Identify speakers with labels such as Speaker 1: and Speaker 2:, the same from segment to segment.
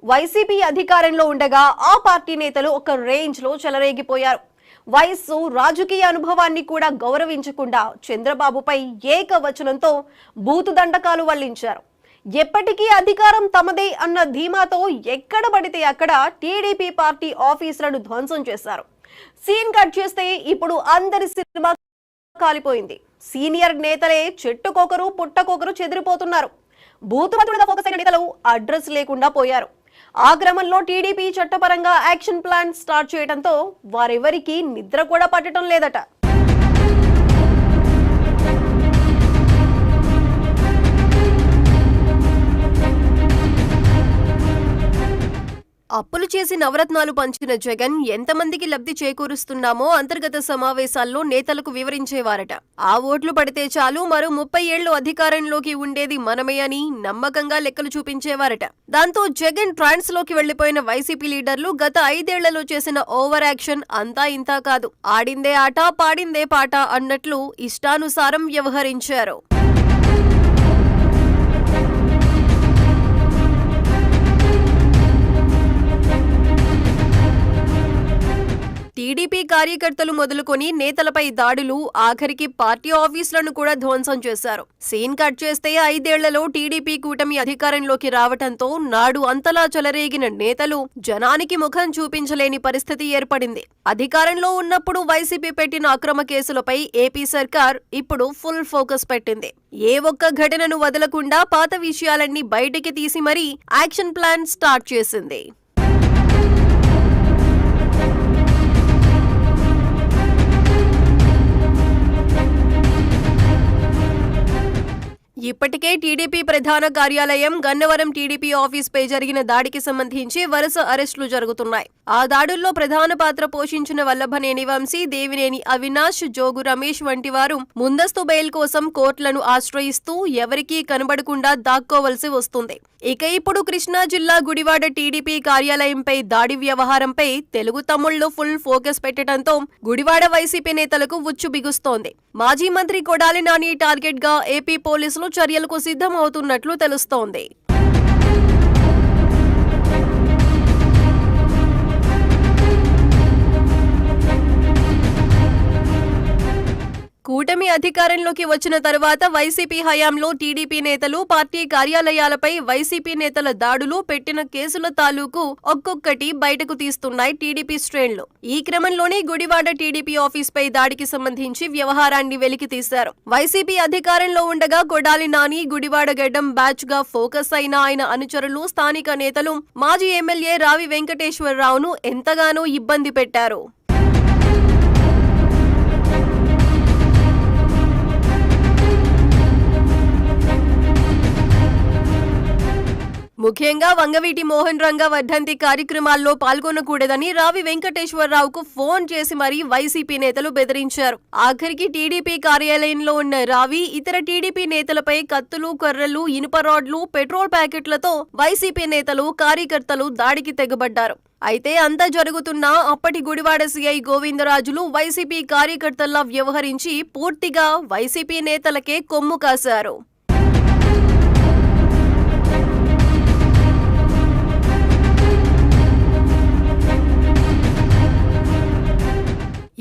Speaker 1: YCP అధికారంలో ఉండగా ఆ పార్టీ నేతలు ఒక రేంజ్ లో చెలరేగిపోయారు. వయస్సు, రాజకీయ అనుభవాన్ని కూడా గౌరవించకుండా చంద్రబాబుపై ఏకవచనంతో బూతు దండకాలు వల్లించారు. ఎప్పటికీ అధికారం తమదే అన్న ధీమాతో ఎక్కడ పడితే అక్కడ టీడీపీ పార్టీ ఆఫీసులను ధ్వంసం చేశారు. సీన్ కట్ చేస్తే ఇప్పుడు అందరి సినిమా కాలిపోయింది. సీనియర్ నేతలే చెట్టుకొకరు పుట్టకొకరు చెదిరిపోతున్నారు. బూతు మీద ఫోకస్ అయిన నేతలు అడ్రస్ లేకుండా పోయారు. ఆ క్రమంలో టీడీపీ చట్టపరంగా యాక్షన్ ప్లాన్ స్టార్ట్ చేయడంతో వారెవరికి నిద్ర కూడా పట్టడం లేదట. అప్పులు చేసి నవరత్నాలు పంచిన జగన్ ఎంతమందికి లబ్ధి చేకూరుస్తున్నామో అంతర్గత సమావేశాల్లో నేతలకు వివరించేవారట. ఆ ఓట్లు పడితే చాలు మరో 30 ఏళ్లు అధికారంలోకి ఉండేది మనమే అని నమ్మకంగా లెక్కలు చూపించేవారట. దాంతో జగన్ ట్రాన్స్ లోకి వెళ్లిపోయిన వైసీపీ లీడర్లు గత 5 ఏళ్లలో చేసిన ఓవర్ యాక్షన్ అంతా ఇంతా కాదు. ఆడిందే ఆట, పాడిందే పాట అన్నట్లు ఇష్టానుసారం వ్యవహరించారు. టీడీపీ కార్యకర్తలు మొదలుకొని నేతలపై దాడులు, ఆఖరికి పార్టీ ఆఫీసులను కూడా ధ్వంసం చేశారు. సీన్ కట్ చేస్తే 5 ఏళ్లలో టీడీపీ కూటమి అధికారంలోకి రావటంతో నాడు అంతలా చెలరేగిన నేతలు జనానికి ముఖం చూపించలేని పరిస్థితి ఏర్పడింది. అధికారంలో ఉన్నప్పుడు వైసీపీ పెట్టిన అక్రమ కేసులపై ఏపీ సర్కార్ ఇప్పుడు ఫుల్ ఫోకస్ పెట్టింది. ఏ ఒక్క ఘటనను వదలకుండా పాత విషయాలన్నీ బయటికి తీసి మరీ యాక్షన్ ప్లాన్ స్టార్ట్ చేసింది. ఇప్పటికే టీడీపీ ప్రధాన కార్యాలయం, గన్నవరం టీడీపీ ఆఫీస్పై జరిగిన దాడికి సంబంధించి వరుస అరెస్టులు జరుగుతున్నాయి. ఆ దాడుల్లో ప్రధాన పాత్ర పోషించిన వల్లభనేని వంశీ, దేవినేని అవినాష్, జోగు రమేష్ వంటి వారు ముందస్తు బెయిల్ కోసం కోర్టులను ఆశ్రయిస్తూ ఎవరికీ కనబడకుండా దాక్కోవలసి వస్తుంది. ఇక ఇప్పుడు కృష్ణా జిల్లా గుడివాడ టీడీపీ కార్యాలయంపై దాడి వ్యవహారంపై తెలుగు తమ్ముళ్లు ఫుల్ ఫోకస్ పెట్టడంతో గుడివాడ వైసీపీ నేతలకు ఉచ్చు బిగుస్తోంది. మాజీ మంత్రి కొడాలి నాని టార్గెట్ గా ఏపీ పోలీసులు చర్యలకు సిద్ధం అవుతున్నట్లు తెలుస్తోంది. కూటమి అధికారంలోకి వచ్చిన తరువాత వైసీపీ హయాంలో టీడీపీ నేతలు, పార్టీ కార్యాలయాలపై వైసీపీ నేతల దాడులు, పెట్టిన కేసుల తాలూకు ఒక్కొక్కటి బయటకు తీస్తున్నాయి టీడీపీ శ్రేణులు. ఈ క్రమంలోనే గుడివాడ టీడీపీ ఆఫీస్పై దాడికి సంబంధించి వ్యవహారాన్ని వెలికి తీశారు. వైసీపీ అధికారంలో ఉండగా కొడాలి నాని, గుడివాడ గడ్డం బ్యాచ్ గా ఫోకస్ అయిన ఆయన అనుచరులు, స్థానిక నేతలు మాజీ ఎమ్మెల్యే రావి వెంకటేశ్వరరావును ఎంతగానో ఇబ్బంది పెట్టారు. ముఖ్యంగా వంగవీటి మోహన్ రంగ వర్ధంతి కార్యక్రమాల్లో పాల్గొనకూడదని రావి వెంకటేశ్వరరావుకు ఫోన్ చేసి మరీ వైసీపీ నేతలు బెదిరించారు. ఆఖరికి టీడీపీ కార్యాలయంలో ఉన్న రావి ఇతర టీడీపీ నేతలపై కత్తులు, కర్రలు, ఇనుప రాడ్లు, పెట్రోల్ ప్యాకెట్లతో వైసీపీ నేతలు, కార్యకర్తలు దాడికి తెగబడ్డారు. అయితే అంతా జరుగుతున్నా అప్పటి గుడివాడ సీఐ గోవిందరాజులు వైసీపీ కార్యకర్తల్లా వ్యవహరించి పూర్తిగా వైసీపీ నేతలకే కొమ్ము కాశారు.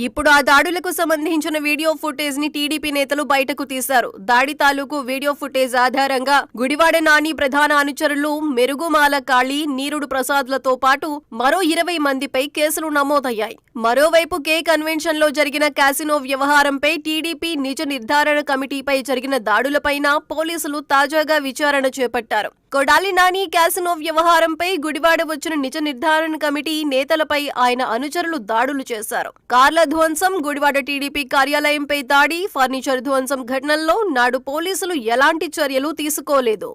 Speaker 1: ఇప్పుడు ఆ దాడులకు సంబంధించిన వీడియో ఫుటేజ్ ని టీడీపీ నేతలు బయటకు తీశారు. దాడి తాలూకు వీడియో ఫుటేజ్ ఆధారంగా గుడివాడ నాని ప్రధాన అనుచరులు మెరుగుమాల కాళీ, నీరుడు ప్రసాద్లతో పాటు మరో 20 మందిపై కేసులు నమోదయ్యాయి. మరోవైపు కే కన్వెన్షన్ లో జరిగిన క్యాసినో వ్యవహారంపై టీడీపీ నిజ నిర్ధారణ కమిటీపై జరిగిన దాడులపైన పోలీసులు తాజాగా విచారణ చేపట్టారు. కొడాలి నాని క్యాసినో వ్యవహారంపై గుడివాడ వచ్చిన నిజ నిర్ధారణ కమిటీ నేతలపై ఆయన అనుచరులు దాడులు చేశారు. కార్ల ధ్వంసం, గుడివాడ టీడీపీ కార్యాలయంపై దాడి, ఫర్నిచర్ ధ్వంసం ఘటనల్లో నాడు పోలీసులు ఎలాంటి చర్యలు తీసుకోలేదు.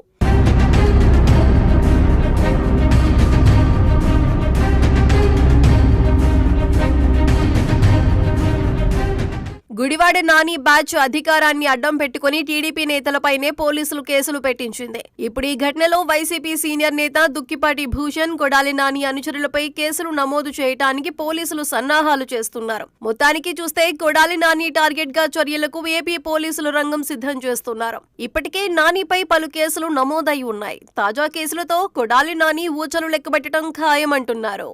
Speaker 1: గుడివాడ గుడివాడ నాని బ్యాచ్ అధికారాన్ని అడ్డం పెట్టుకుని టీడీపీ నేతలపైనే పోలీసులు కేసులు పెట్టించింది. ఇప్పుడు ఈ ఘటనలో వైసీపీ సీనియర్ నేత దుక్కిపాటి భూషణ్, కొడాలి నాని అనుచరులపై కేసులు నమోదు చేయడానికి పోలీసులు సన్నాహాలు చేస్తున్నారు. మొత్తానికి చూస్తే కొడాలి నాని టార్గెట్ గా చర్యలకు ఏపీ పోలీసులు రంగం సిద్ధం చేస్తున్నారు. ఇప్పటికే నానిపై పలు కేసులు నమోదై ఉన్నాయి. తాజా కేసులతో కొడాలి నాని ఊచలు లెక్కబెట్టడం ఖాయమంటున్నారు.